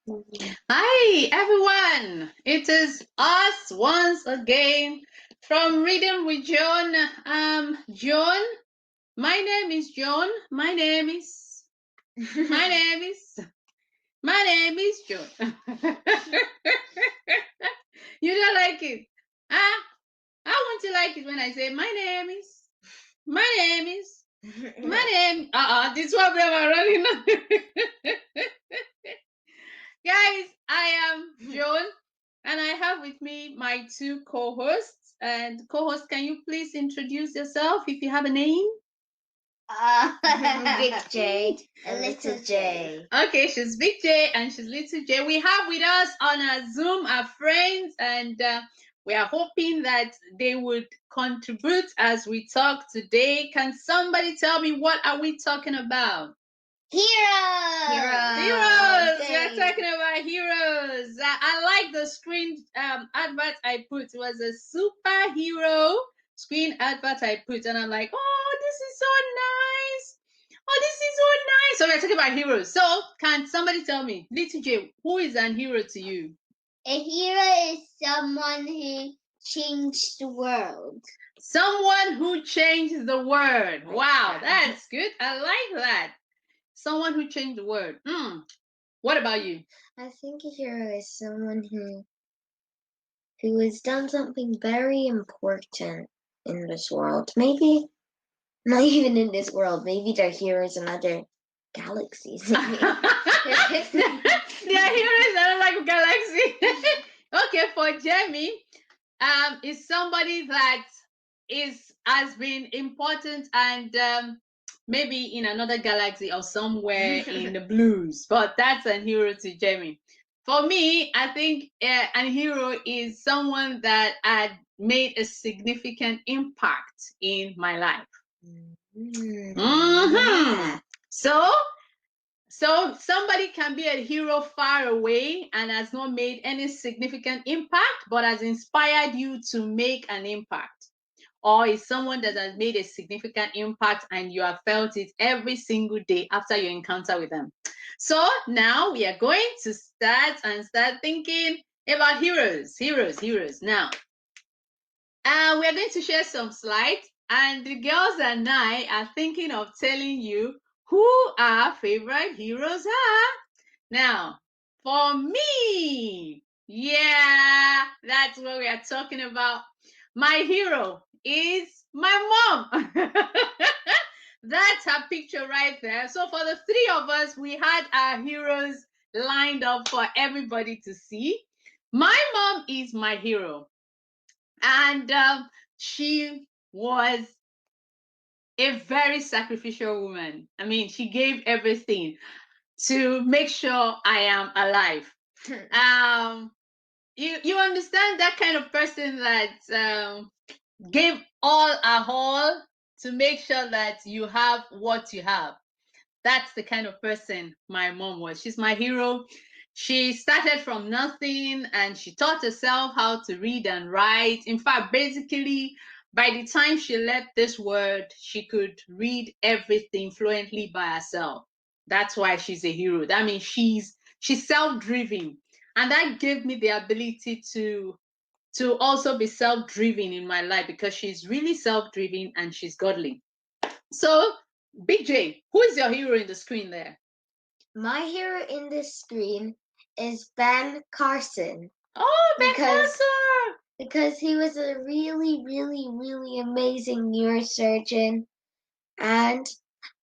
Hi everyone, it is us once again from Reading with John. John. My name is John. My name is John. You don't like it? Ah, I want to like it when I say my name is. This one we are running. Guys, I am Joan, and I have with me my two co-hosts. And co-host, can you please introduce yourself if you have a name? Big J and Little J. Okay, she's Big J and she's Little J. We have with us on our Zoom our friends, and we are hoping that they would contribute as we talk today. Can somebody tell me what are we talking about? Heroes. We're talking about heroes. I like the screen advert I put. It was a superhero screen advert I put, and I'm like, oh, this is so nice. Oh, this is so nice. So we're talking about heroes. So can somebody tell me, Little J, who is an hero to you? A hero is someone who changed the world. Someone who changed the world. Wow, that's good. I like that. Someone who changed the world. What about you? I think a hero is someone who has done something very important in this world. Maybe not even in this world. Maybe they're heroes in other galaxies. They are heroes in other galaxy. Okay, for Jamie, is somebody that has been important and maybe in another galaxy or somewhere in the blues, but that's a hero to Jamie. For me, I think a hero is someone that had made a significant impact in my life. Yeah. So somebody can be a hero far away and has not made any significant impact, but has inspired you to make an impact. Or is someone that has made a significant impact and you have felt it every single day after your encounter with them. So now we are going to start thinking about heroes. Now, we are going to share some slides, and the girls and I are thinking of telling you who our favorite heroes are. Now, for me, yeah, that's what we are talking about. My hero is my mom. That's her picture right there. So for the three of us, we had our heroes lined up for everybody to see. My mom is my hero. And she was a very sacrificial woman. I mean, she gave everything to make sure I am alive. You understand that kind of person that gave all her all to make sure that you have what you have. That's the kind of person my mom was. She's my hero. She started from nothing and she taught herself how to read and write. In fact, basically, by the time she left this world, she could read everything fluently by herself. That's why she's a hero. That means she's self-driven. And that gave me the ability to also be self-driven in my life because she's really self-driven and she's godly. So, Big J, who is your hero in the screen there? My hero in this screen is Ben Carson. Oh, Ben Carson! Because he was a really, really, really amazing neurosurgeon. And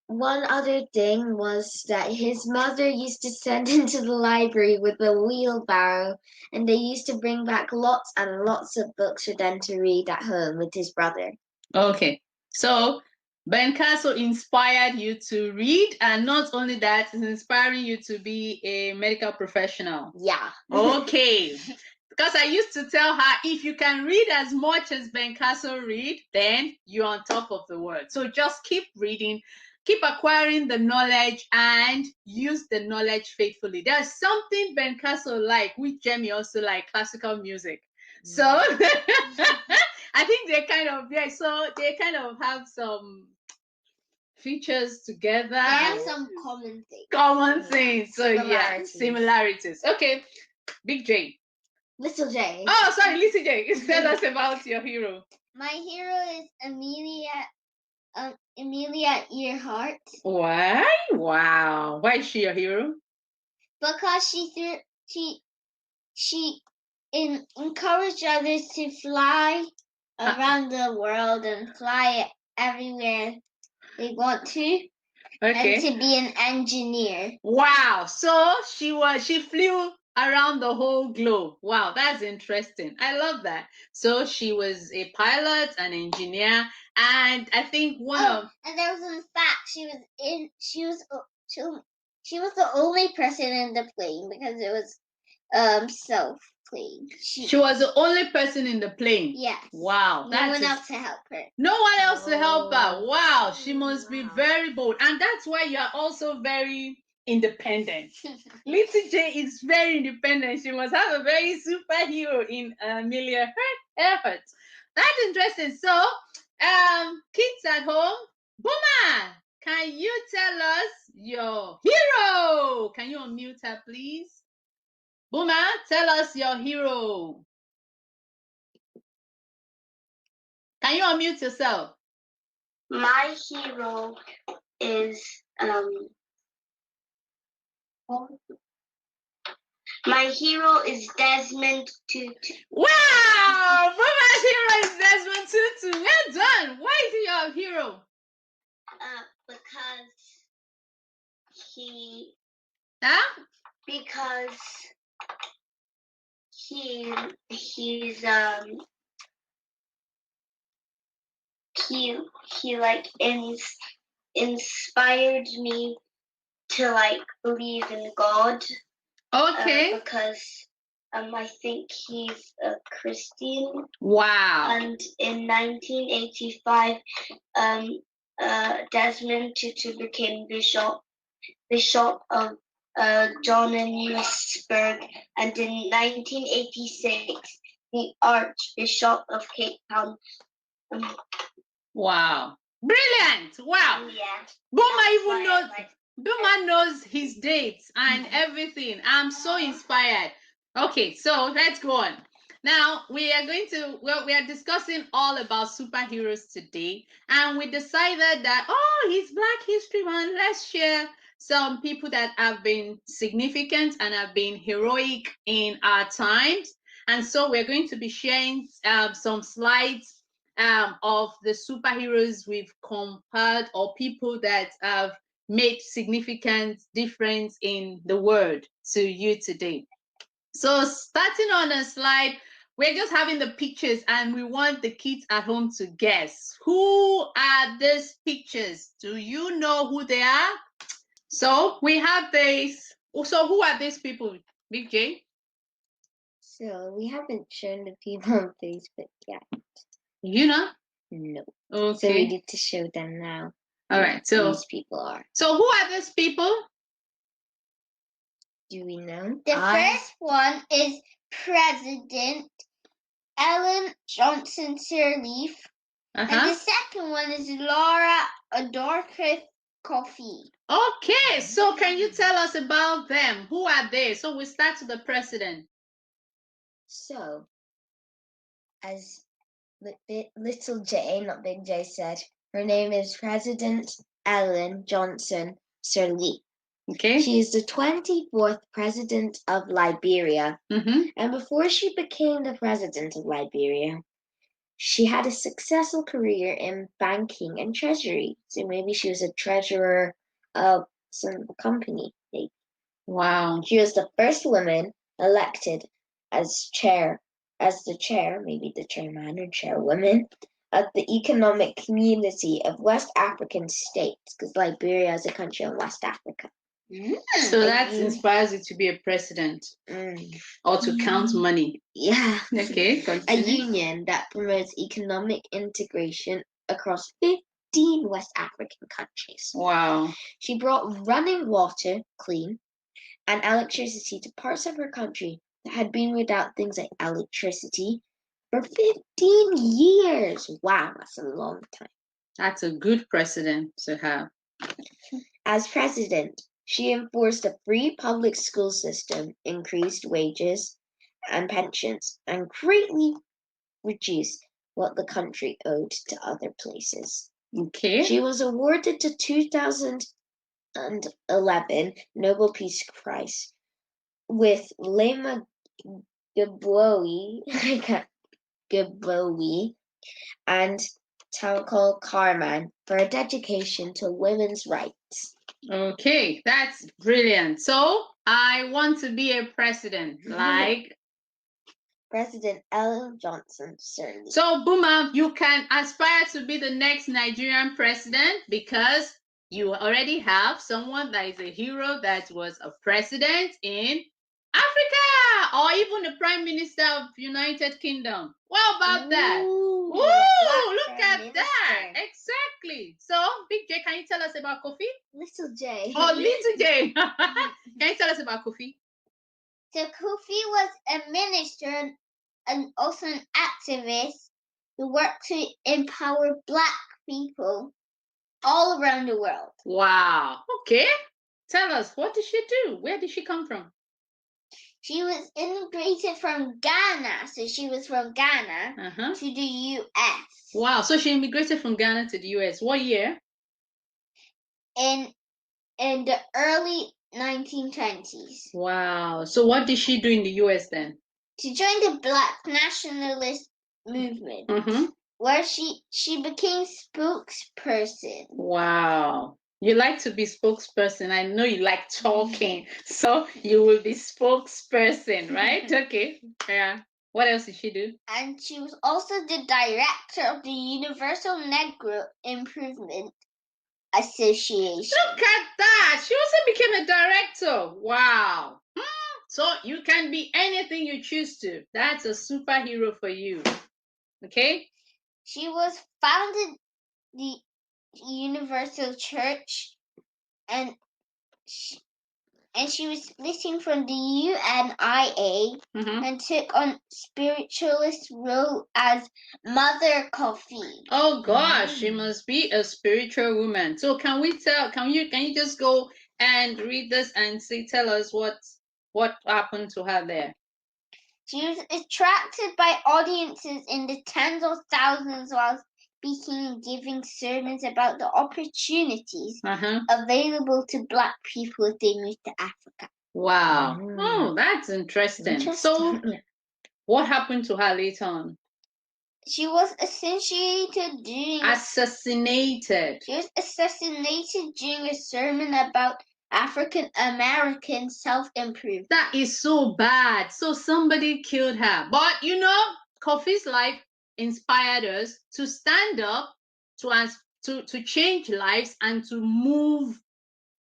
one other thing was that his mother used to send him to the library with a wheelbarrow, and they used to bring back lots and lots of books for them to read at home with his brother. Okay, so Ben Carson inspired you to read, and not only that, it's inspiring you to be a medical professional. Yeah. Okay. Because I used to tell her, if you can read as much as Ben Carson read, then you're on top of the world. So just keep reading, keep acquiring the knowledge, and use the knowledge faithfully. There's something Ben Carson like, which Jamie also like, classical music. So I think they kind of have some features together. There are some common things. Common things. So yeah, Similarities. similarities. Okay, Big J. Little J. Oh, sorry, Little J. Tell us about your hero. My hero is Amelia Earhart. Why? Wow. Why is she your hero? Because she encouraged others to fly around the world and fly everywhere they want to. Okay. And to be an engineer. Wow. So she flew around the whole globe. Wow, that's interesting. I love that. So she was a pilot, an engineer, and I think and there was in fact she was the only person in the plane because it was self-plane. She was the only person in the plane. Yes. Wow. No one else to help her. No one else to help her. Wow. She must be very bold. And that's why you are also very independent. Little J is very independent. She must have a very superhero in Amelia Earhart. That's interesting. So, kids at home, Boomer, can you tell us your hero? Can you unmute her, please? Boomer, tell us your hero. Can you unmute yourself? My hero is Desmond Tutu. Wow! Boomer's hero is Desmond Tutu. Well done. Why is he your hero? Because he like inspired me to like believe in God. Okay. Because I think he's a Christian. Wow. And in 1985, Desmond Tutu became Bishop of Johannesburg, and in 1986, the Archbishop of Cape Town. Wow. Brilliant. Wow. Yeah. Boomer knows his dates and everything. I'm so inspired. Okay, so let's go on. Now we are discussing all about superheroes today, and we decided that it's Black History Month. Let's share some people that have been significant and have been heroic in our times. And so we're going to be sharing some slides of the superheroes we've compared, or people that have made significant difference in the world to you today. So starting on a slide, we're just having the pictures and we want the kids at home to guess. Who are these pictures? Do you know who they are? So we have this. So who are these people, Big J? So we haven't shown the people on Facebook yet. You know? No. Okay. So we need to show them now. All right. So these people are. So who are these people? Do we know? The first one is President Ellen Johnson Sirleaf. And the second one is Laura Adorcliffe Coffey. Okay, so can you tell us about them? Who are they? So we start with the president. So, as Little J, not Big J, said, her name is President Ellen Johnson Sirleaf. Okay. She is the 24th president of Liberia. And before she became the president of Liberia, she had a successful career in banking and treasury. So maybe she was a treasurer of some company. Maybe. Wow. She was the first woman elected as the chair, maybe the chairman or chairwoman, of the Economic Community of West African States, because Liberia is a country in West Africa. So that inspires you to be a president or to count money. Yeah. Okay, continue. A union that promotes economic integration across 15 West African countries. Wow. She brought running water, clean, and electricity to parts of her country that had been without things like electricity for 15 years. Wow, that's a long time. That's a good president to have. As president, she enforced a free public school system, increased wages and pensions, and greatly reduced what the country owed to other places. Okay. She was awarded the 2011 Nobel Peace Prize with Lema Gbowee and Tawakkol Karman for a dedication to women's rights. Okay, that's brilliant. So I want to be a president, like President Ellen Johnson Sirleaf. So, Buma, you can aspire to be the next Nigerian president because you already have someone that is a hero that was a president in Africa or even the Prime Minister of United Kingdom. What about that? Ooh, Look at that. Exactly. So, Big J, can you tell us about Kofi? Little J. Oh, Little J. Can you tell us about Kofi? So Kofi was a minister and also an activist who worked to empower Black people all around the world. Wow. Okay. Tell us, what did she do? Where did she come from? She was immigrated from Ghana. So she was from Ghana to the U.S. Wow. So she immigrated from Ghana to the U.S. What year? In the early 1920s. Wow. So what did she do in the U.S. then? To join the Black nationalist movement, where she became spokesperson. Wow. You like to be spokesperson. I know you like talking, so you will be spokesperson, right? Okay. Yeah. What else did she do? And she was also the director of the Universal Negro Improvement Association. Look at that. She also became a director. Wow. So you can be anything you choose to. That's a superhero for you. Okay? She was founded the Universal Church and she was splitting from the UNIA and took on spiritualist role as Mother Kofi. Oh gosh, she must be a spiritual woman. So can you just go and read this and tell us what happened to her there? She was attracted by audiences in the tens of thousands while speaking and giving sermons about the opportunities available to Black people if they moved to Africa. Wow. Oh, that's interesting. So what happened to her later on? She was assassinated during a sermon about African American self-improvement. That is so bad. So somebody killed her. But Kofi's life inspired us to stand up, to change lives and to move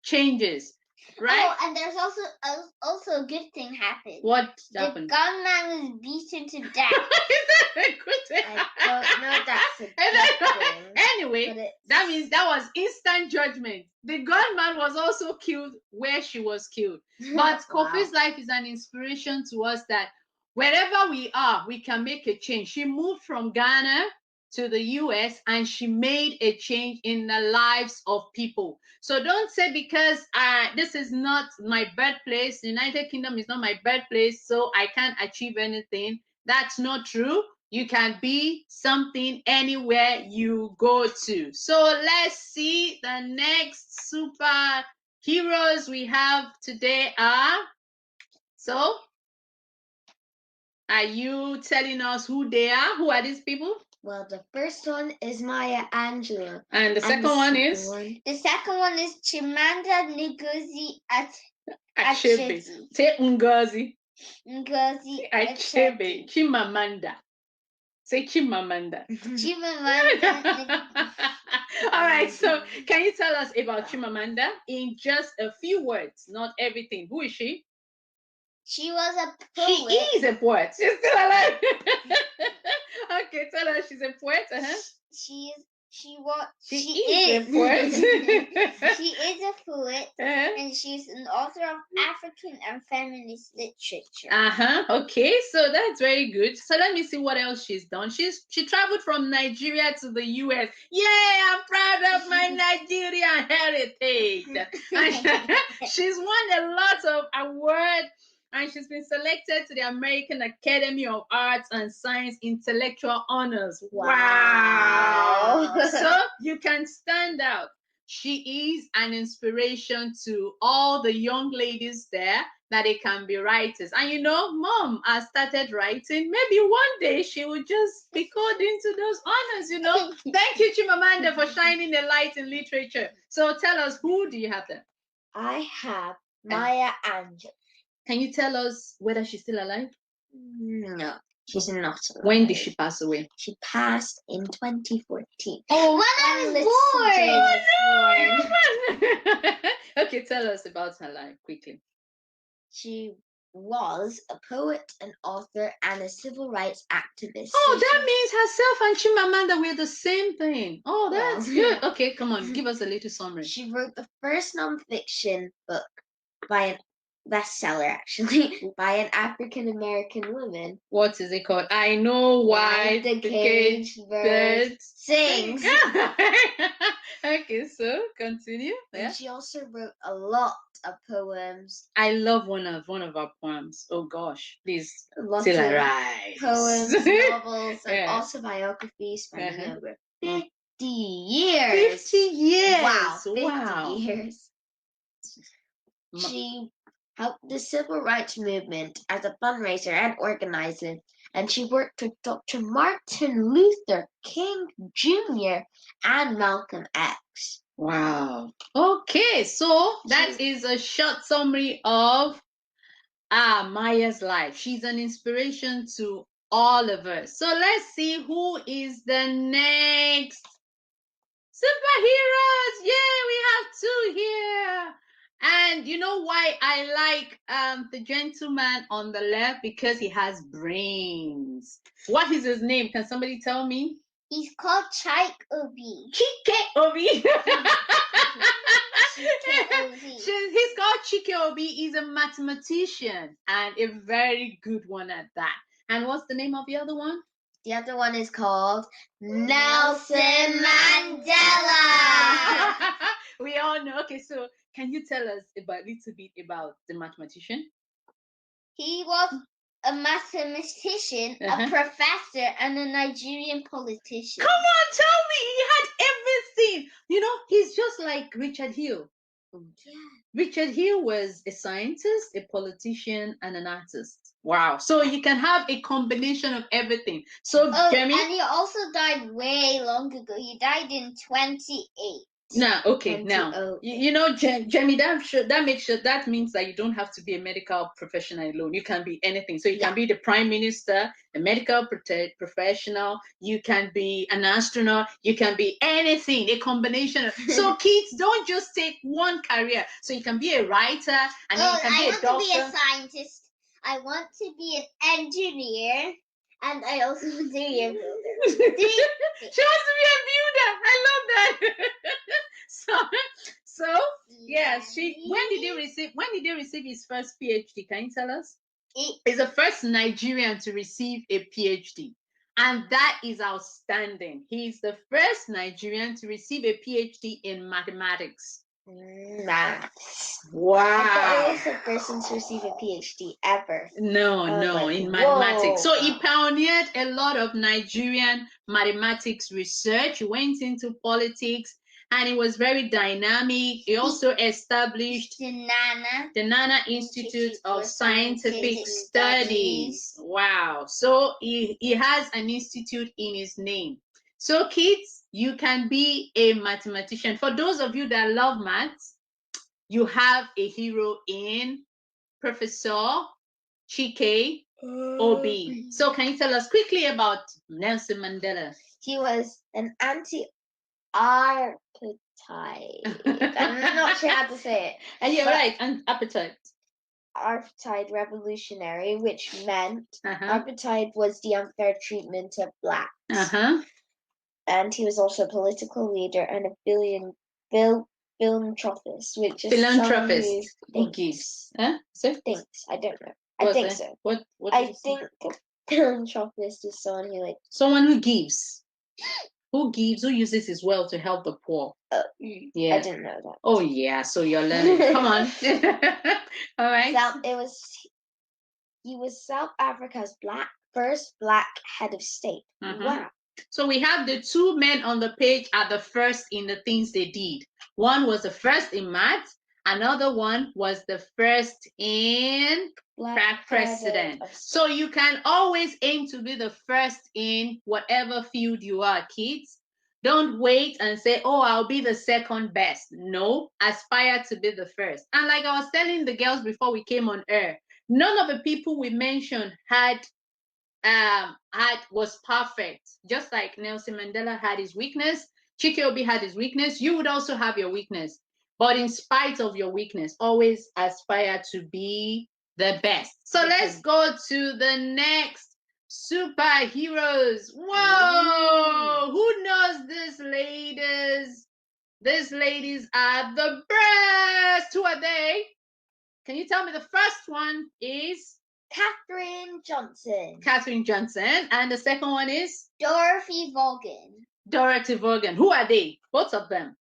changes. Right? Oh, and there's also a good thing happened. What happened? The gunman was beaten to death. Is that a good thing? I don't know that's a good thing. Anyway, that means that was instant judgment. The gunman was also killed where she was killed. But Kofi's life is an inspiration to us that wherever we are, we can make a change. She moved from Ghana to the US and she made a change in the lives of people. So don't say because this is not my birthplace, United Kingdom is not my birthplace, so I can't achieve anything. That's not true. You can be something anywhere you go to. So let's see, the next superheroes we have today are. So are you telling us who they are? Who are these people? Well, the first one is Maya Angelou. And the second one is? The second one is Chimamanda Ngozi Achebe. Say Ngozi. Ngozi Achebe. Chimamanda. Say Chimamanda. Chimamanda. All right, so can you tell us about Chimamanda in just a few words, not everything? Who is she? She was a poet. She is a poet. She's still alive. Okay, tell us she's a poet. She is a poet. She is a poet, and she's an author of African and feminist literature. Okay, so that's very good. So let me see what else she's done. She traveled from Nigeria to the US. Yay! I'm proud of my Nigerian heritage. And she's won a lot of awards. And she's been selected to the American Academy of Arts and Science Intellectual Honors. Wow. So you can stand out. She is an inspiration to all the young ladies there that they can be writers. And Mom has started writing. Maybe one day she will just be called into those honors, Thank you, Chimamanda, for shining a light in literature. So tell us, who do you have there? I have Maya Angelou. Can you tell us whether she's still alive? No, she's not alive. When did she pass away? She passed in 2014. Oh, when I was born! Okay, tell us about her life quickly. She was a poet, an author, and a civil rights activist. Oh, that means herself and Chimamanda were the same thing. Oh, that's good. Okay, come on, give us a little summary. She wrote the first nonfiction book by an bestseller, actually, by an African-American woman. What is it called? I Know Why the Caged Bird Sings. Okay, so continue. Yeah. And she also wrote a lot of poems. I love one of her poems. Oh gosh, please till I rise. Poems, novels, and autobiographies spanning over 50 years. 50 years. Wow, 50 years. She helped the civil rights movement as a fundraiser and organizer, and she worked with Dr. Martin Luther King Jr. and Malcolm X. Wow. Okay, so that is a short summary of Maya's life. She's an inspiration to all of us. So let's see who is the next superheroes. Yay, we have two here. And you know why I like the gentleman on the left? Because he has brains. What is his name? Can somebody tell me? He's called Chike Obi. Chike Obi. He's called Chike Obi. He's a mathematician and a very good one at that. And what's the name of the other one? The other one is called Nelson Mandela. We all know. Okay, so can you tell us a little bit about the mathematician? He was a mathematician, a professor, and a Nigerian politician. Come on, tell me. He had everything. He's just like Richard Hill. Yeah. Richard Hill was a scientist, a politician, and an artist. Wow. So you can have a combination of everything. So, Jamie? And he also died way long ago. He died in 28. Now, okay, now, Jamie, that means that you don't have to be a medical professional alone. You can be anything. So you can be the prime minister, a medical professional, you can be an astronaut, you can be anything, a combination. So kids, don't just take one career. So you can be a writer, and then you can be a doctor. I want to be a scientist. I want to be an engineer. And I also want to be a builder. She wants to be a builder. I love that. So yes, when did he receive his first PhD? Can you tell us? He's the first Nigerian to receive a PhD. And that is outstanding. He's the first Nigerian to receive a PhD in mathematics. Maths. Wow. I thought he was the person to receive a PhD ever. No, in mathematics. So he pioneered a lot of Nigerian mathematics research. He went into politics and he was very dynamic. He also established the Nana Institute of Scientific Studies. Wow. So he has an institute in his name. So kids, you can be a mathematician. For those of you that love maths, you have a hero in Professor Chike Obi. So can you tell us quickly about Nelson Mandela? He was an anti-appetite. I'm not sure how to say it. And you're right, an appetite. Appetite revolutionary, which meant appetite was the unfair treatment of blacks. and he was also a political leader and a philanthropist, which is Philanthropist. someone Who gives? Huh? So? Thinks. I don't know. What's I think that? so. What I think philanthropist is someone who like someone who gives. Who gives? Who uses his wealth to help the poor? Yeah. I didn't know that. Oh yeah, so you're learning. Come on. All right. He was South Africa's first black head of state. Wow. So we have the two men on the page are the first in the things they did. One was the first in math. Another one was the first in black president. So you can always aim to be the first in whatever field you are, kids. Don't wait and say, oh, I'll be the second best. No, aspire to be the first. And like I was telling the girls before we came on air, none of the people we mentioned was perfect. Just like Nelson Mandela had his weakness, Chike Obi had his weakness, you would also have your weakness. But in spite of your weakness, always aspire to be the best. So let's go to the next superheroes. Whoa! Who knows these ladies? These ladies are the best. Who are they? Can you tell me? The first one is Katherine Johnson. Katherine Johnson. And the second one is? Dorothy Vaughan. Dorothy Vaughan. Who are they? Both of them.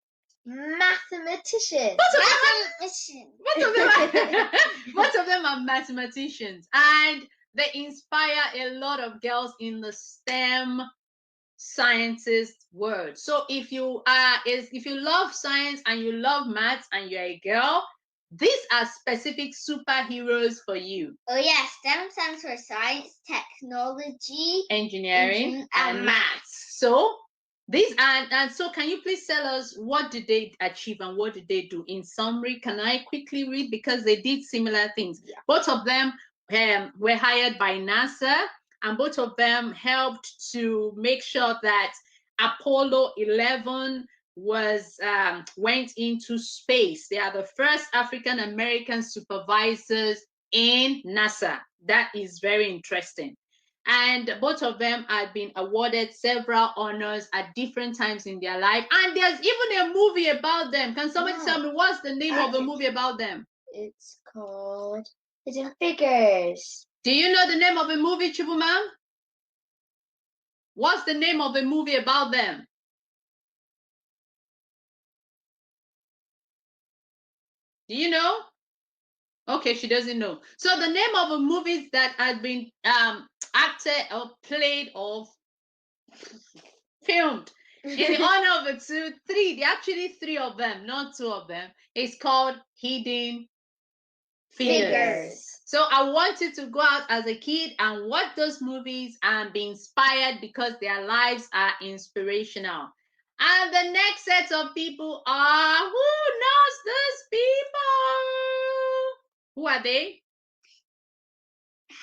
Mathematicians. Both of them are mathematicians. And they inspire a lot of girls in the STEM sciences world. So if you love science and you love maths and you're a girl, these are specific superheroes for you. Oh yeah, STEM stands for science, technology, engineering, and maths. So these are, and so can you please tell us what did they achieve and what did they do? In summary, can I quickly read, because they did similar things. Yeah. Both of them were hired by NASA, and both of them helped to make sure that Apollo 11 went into space. They are the first African American supervisors in NASA. That is very interesting. And both of them had been awarded several honors at different times in their life. And there's even a movie about them. Can somebody tell me what's the name of the movie about them? It's called Hidden Figures. Do you know the name of the movie, Chibumam? What's the name of the movie about them? Do you know? Okay, she doesn't know. So the name of the movies that had been acted or played or filmed in honor of the there are actually three of them, not two of them. It's called Hidden Figures. So I want you to go out as a kid and watch those movies and be inspired, because their lives are inspirational. And the next set of people are, who knows those people? Who are they?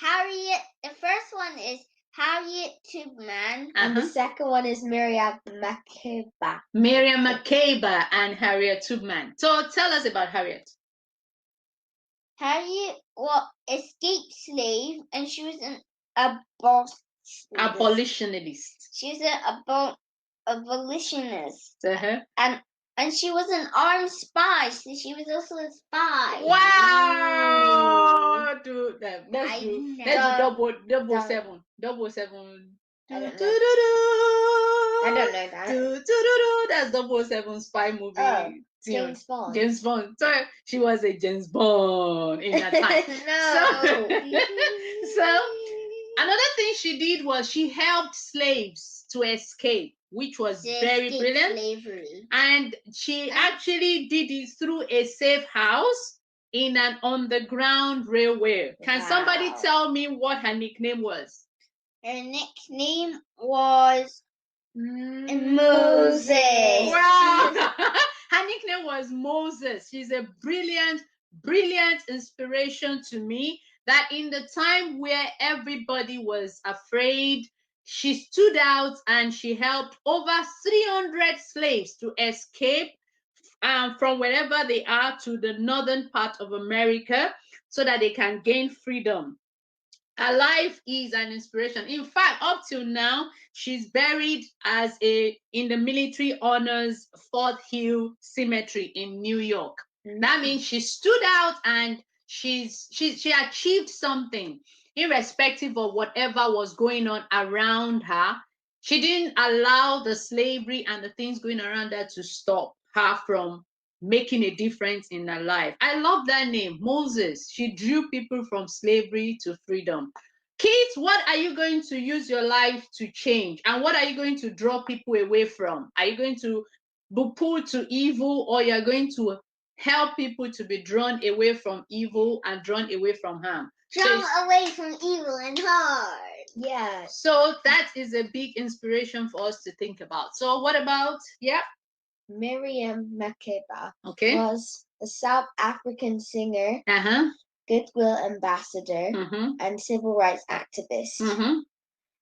Harriet. The first one is Harriet Tubman. And the second one is Miriam Makeba. Miriam Makeba and Harriet Tubman. So tell us about Harriet. Harriet escaped slave, and she was an abolitionist. She was an abolitionist. And she was an armed spy, so she was also a spy. Wow! Let's do double seven. I don't know that. That's 007 spy movie. Oh, James Bond. James Bond. So she was a James Bond in that time. So another thing she did was she helped slaves to escape, which was very brilliant. Slavery. And she actually did it through a safe house in an underground railway. Can somebody tell me what her nickname was? Her nickname was Moses. Wow! Her nickname was Moses. She's a brilliant inspiration to me, that in the time where everybody was afraid, she stood out and she helped over 300 slaves to escape from wherever they are to the northern part of America so that they can gain freedom. Her life is an inspiration. In fact, up till now, she's buried in the military honors Fort Hill Cemetery in New York. That means she stood out and she achieved something, irrespective of whatever was going on around her. She didn't allow the slavery and the things going around her to stop her from making a difference in her life. I love that name, Moses. She drew people from slavery to freedom. Kids, what are you going to use your life to change? And what are you going to draw people away from? Are you going to be pulled to evil, or you're going to help people to be drawn away from evil and drawn away from harm? Drawn away from evil and harm. Yeah. So that is a big inspiration for us to think about. So what about, Miriam Makeba okay, was a South African singer, goodwill ambassador, and civil rights activist.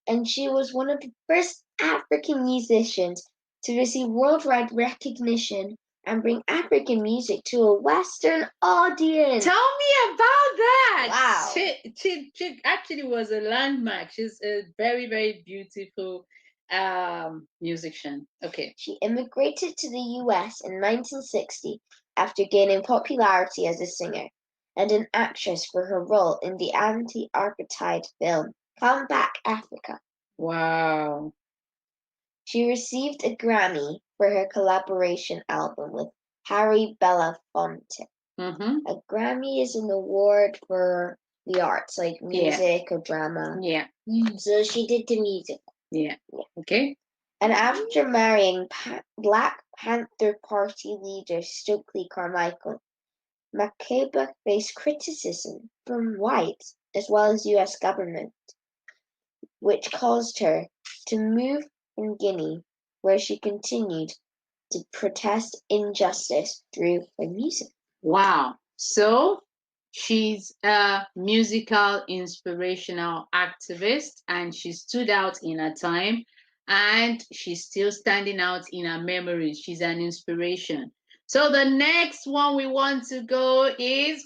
And she was one of the first African musicians to receive worldwide recognition and bring African music to a Western audience. Tell me about that. Wow. She actually was a landmark. She's a very, very beautiful musician. Okay. She immigrated to the US in 1960 after gaining popularity as a singer and an actress for her role in the anti-apartheid film Come Back Africa. Wow. She received a Grammy for her collaboration album with Harry Belafonte. A Grammy is an award for the arts, like music or drama. Yeah. So she did the music. Yeah. Okay. And after marrying Black Panther Party leader Stokely Carmichael, Makeba faced criticism from whites as well as US government, which caused her to move from Guinea, where she continued to protest injustice through her music. Wow. So she's a musical, inspirational activist, and she stood out in her time, and she's still standing out in our memories. She's an inspiration. So the next one we want to go is,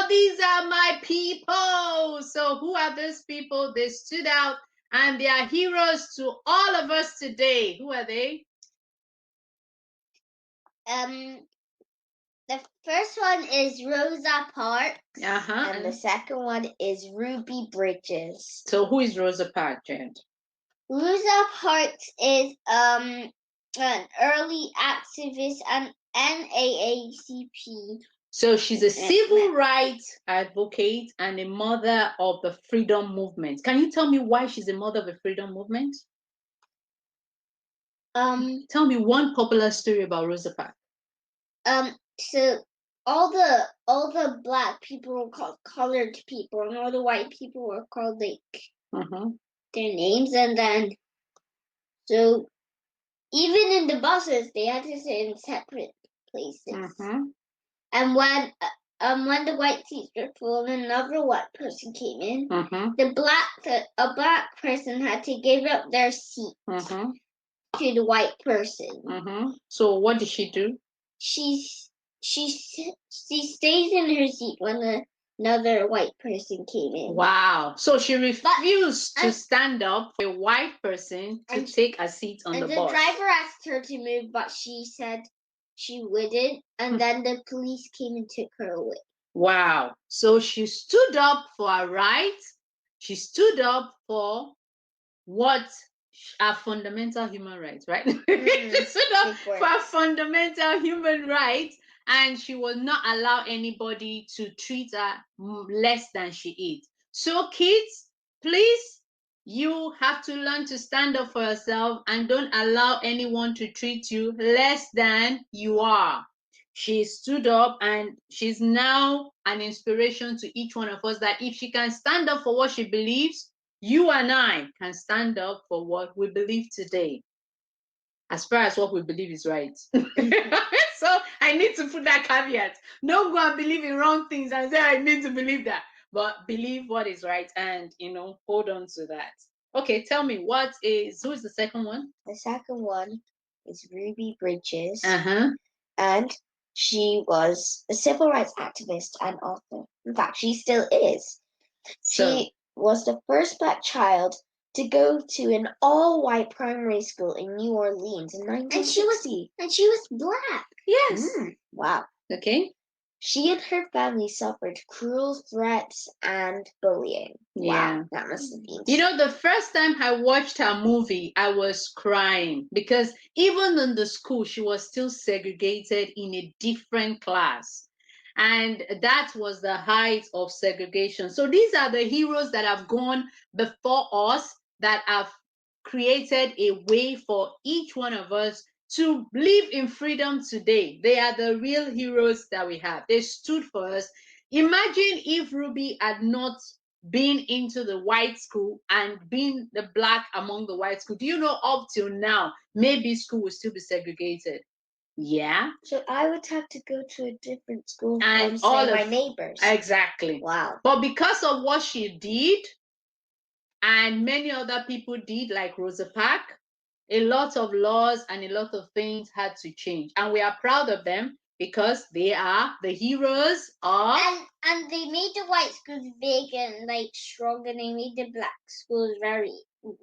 these are my people. So who are these people? They stood out and they are heroes to all of us today. Who are they? The first one is Rosa Parks. And the second one is Ruby Bridges. So who is Rosa Parks, Jen? Rosa Parks is an early activist and NAACP. So she's a civil rights advocate and a mother of the freedom movement. Can you tell me why she's a mother of the freedom movement? Tell me one popular story about Rosa Parks. So all the black people were called colored people, and all the white people were called their names, and then so even in the buses they had to sit in separate places. And when the white seats were full and another white person came in, a black person had to give up their seat to the white person. So what did she do? She stays in her seat when another white person came in. Wow. So she refused to stand up for a white person to take a seat on the bus. And the driver asked her to move, but she said she wouldn't, and then the police came and took her away. Wow. So she stood up for her rights. She stood up for what are fundamental human rights, right? She stood up for fundamental human rights, and she will not allow anybody to treat her less than she is. So kids, please, you have to learn to stand up for yourself and don't allow anyone to treat you less than you are. She stood up, and she's now an inspiration to each one of us, that if she can stand up for what she believes, you and I can stand up for what we believe today, as far as what we believe is right. So I need to put that caveat. Don't go and believe in wrong things and say, I need to believe that. But believe what is right and, hold on to that. Okay, tell me, who is the second one? The second one is Ruby Bridges. And she was a civil rights activist and author. In fact, she still is. was the first Black child to go to an all-white primary school in New Orleans in 1960. And she was Black. Yes. Wow. Okay. She and her family suffered cruel threats and bullying. Yeah. Wow, that must have been. You know, the first time I watched her movie, I was crying because even in the school, she was still segregated in a different class. And that was the height of segregation. So these are the heroes that have gone before us, that have created a way for each one of us to live in freedom today. They are the real heroes that we have. They stood for us. Imagine if Ruby had not been into the white school and being the Black among the white school. Do you know, up till now, maybe school will still be segregated? Yeah. So I would have to go to a different school And from, say, my neighbors. Exactly. Wow. But because of what she did, and many other people did, like Rosa Parks, a lot of laws and a lot of things had to change. And we are proud of them because they are the heroes of... And they made the white schools big and like strong, and they made the Black schools very weak.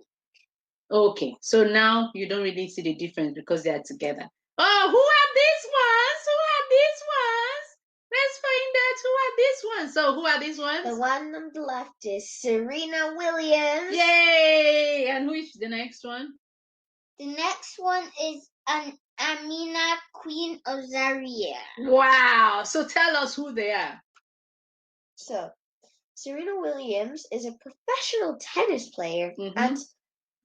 Okay, so now you don't really see the difference because they are together. Oh, who are these ones? Who are these ones? Let's find out who are these ones. So who are these ones? The one on the left is Serena Williams. Yay! And who is the next one? The next one is an Amina, Queen of Zaria. Wow! So tell us who they are. So, Serena Williams is a professional tennis player and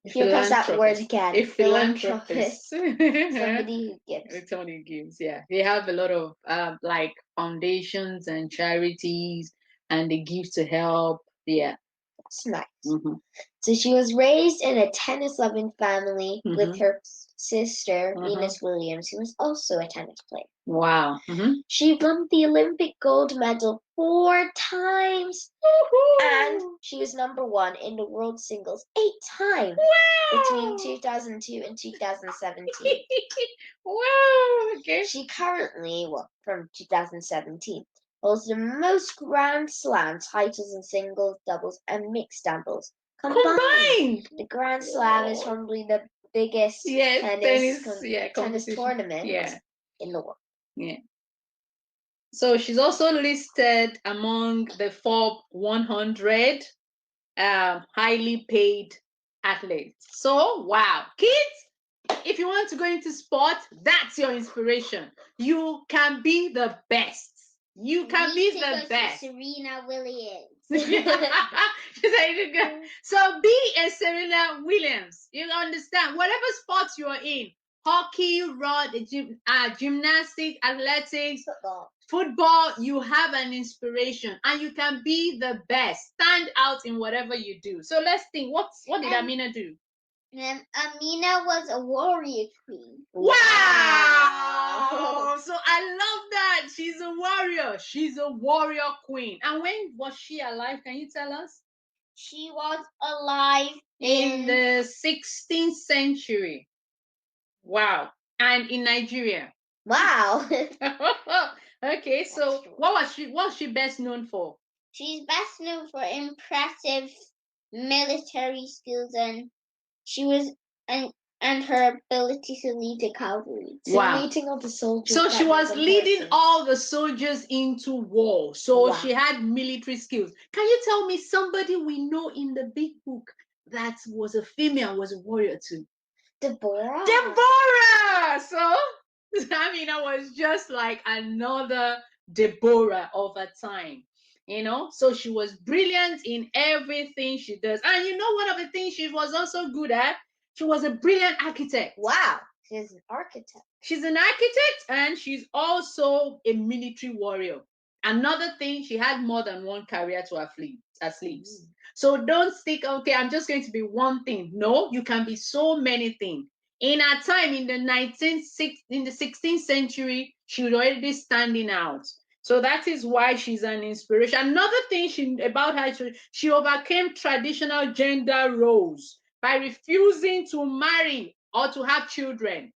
here comes that word again. A philanthropist. Somebody who gives. Somebody who gives, yeah. They have a lot of like foundations and charities, and they give to help. Yeah. It's nice. So she was raised in a tennis-loving family with her sister, Venus Williams, who was also a tennis player. Wow. She won the Olympic gold medal 4 times. And she was #1 in the world singles 8 times between 2002 and 2017. Wow. Okay. She currently, from 2017, holds the most Grand Slam titles in singles, doubles, and mixed doubles combined. The Grand Slam is probably the biggest tennis tournament in the world. Yeah. So she's also listed among the Forbes 100 highly paid athletes. So, wow. Kids, if you want to go into sport, that's your inspiration. You can be the best. You can be the best. Serena Williams. So be a Serena Williams. You understand? Whatever sports you are in, hockey, gymnastics, athletics, football, you have an inspiration and you can be the best. Stand out in whatever you do. So let's think, what did Amina do? Amina was a warrior queen. Wow! So I love that. She's a warrior. She's a warrior queen. And when was she alive? Can you tell us? She was alive in the 16th century. Wow. And in Nigeria. Wow. Okay, so what was she best known for? She's best known for impressive military skills, and she was and her ability to lead the cavalry. So leading all the soldiers. So she was leading all the soldiers into war. So she had military skills. Can you tell me somebody we know in the big book that was a female, was a warrior too? Deborah. So Amina was just like another Deborah of her time. You know, so she was brilliant in everything she does. And you know, one of the things she was also good at, she was a brilliant architect. Wow. She's an architect. She's an architect and she's also a military warrior. Another thing, she had more than one career to her sleeves. So don't think, okay, I'm just going to be one thing. No, you can be so many things. In her time, in the 16th century, she was already standing out. So that is why she's an inspiration. Another thing about her, she overcame traditional gender roles by refusing to marry or to have children.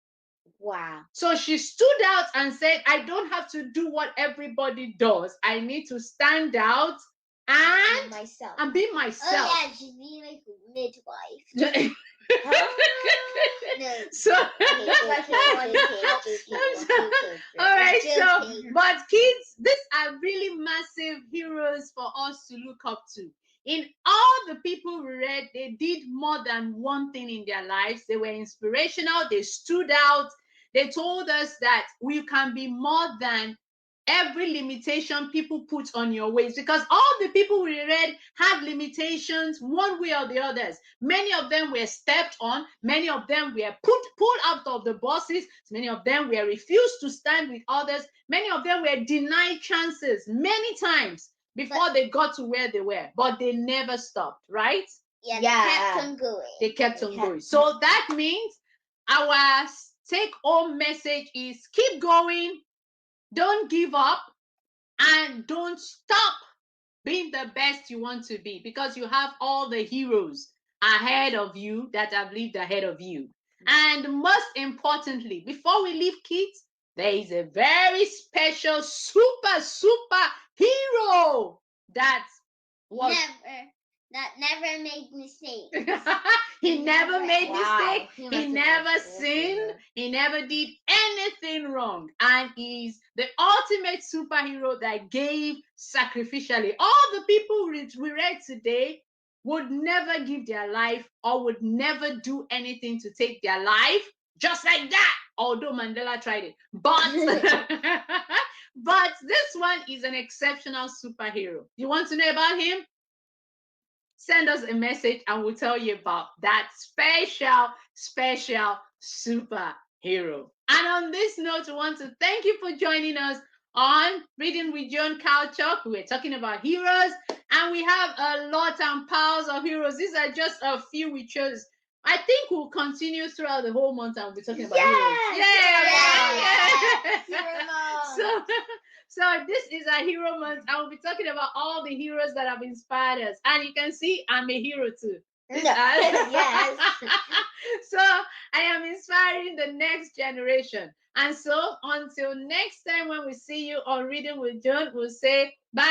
Wow. So she stood out and said, I don't have to do what everybody does. I need to stand out and myself. And be myself. Oh yeah, she's being like a midwife. No. So all right, so but kids, these are really massive heroes for us to look up to. In all the people we read, they did more than one thing in their lives. They were inspirational, they stood out, they told us that we can be more than every limitation people put on your ways, because all the people we read had limitations one way or the others. Many of them were stepped on, many of them were pulled out of the buses, many of them were refused to stand with others, many of them were denied chances many times before they got to where they were, but they never stopped, right? Yeah, they kept on going. They kept on going. So that means our take-home message is keep going, don't give up, and don't stop being the best you want to be, because you have all the heroes ahead of you that have lived ahead of you. And most importantly, before we leave, kids, there is a very special super hero that was never made mistakes. He never made mistakes. He He never sinned. He never did anything wrong. And he's the ultimate superhero that gave sacrificially. All the people we read today would never give their life or would never do anything to take their life just like that, although Mandela tried it. But but this one is an exceptional superhero. You want to know about him? Send us a message and we'll tell you about that special superhero. And on this note, we want to thank you for joining us on Reading with John Couch Chat. We're talking about heroes, and we have a lot and piles of heroes. These are just a few we chose. I think we'll continue throughout the whole month and we'll be talking about heroes. Yeah. So this is a hero month, and we'll be talking about all the heroes that have inspired us. And you can see I'm a hero too. Yes. So I am inspiring the next generation. And so until next time when we see you on Reading with John, we'll say bye.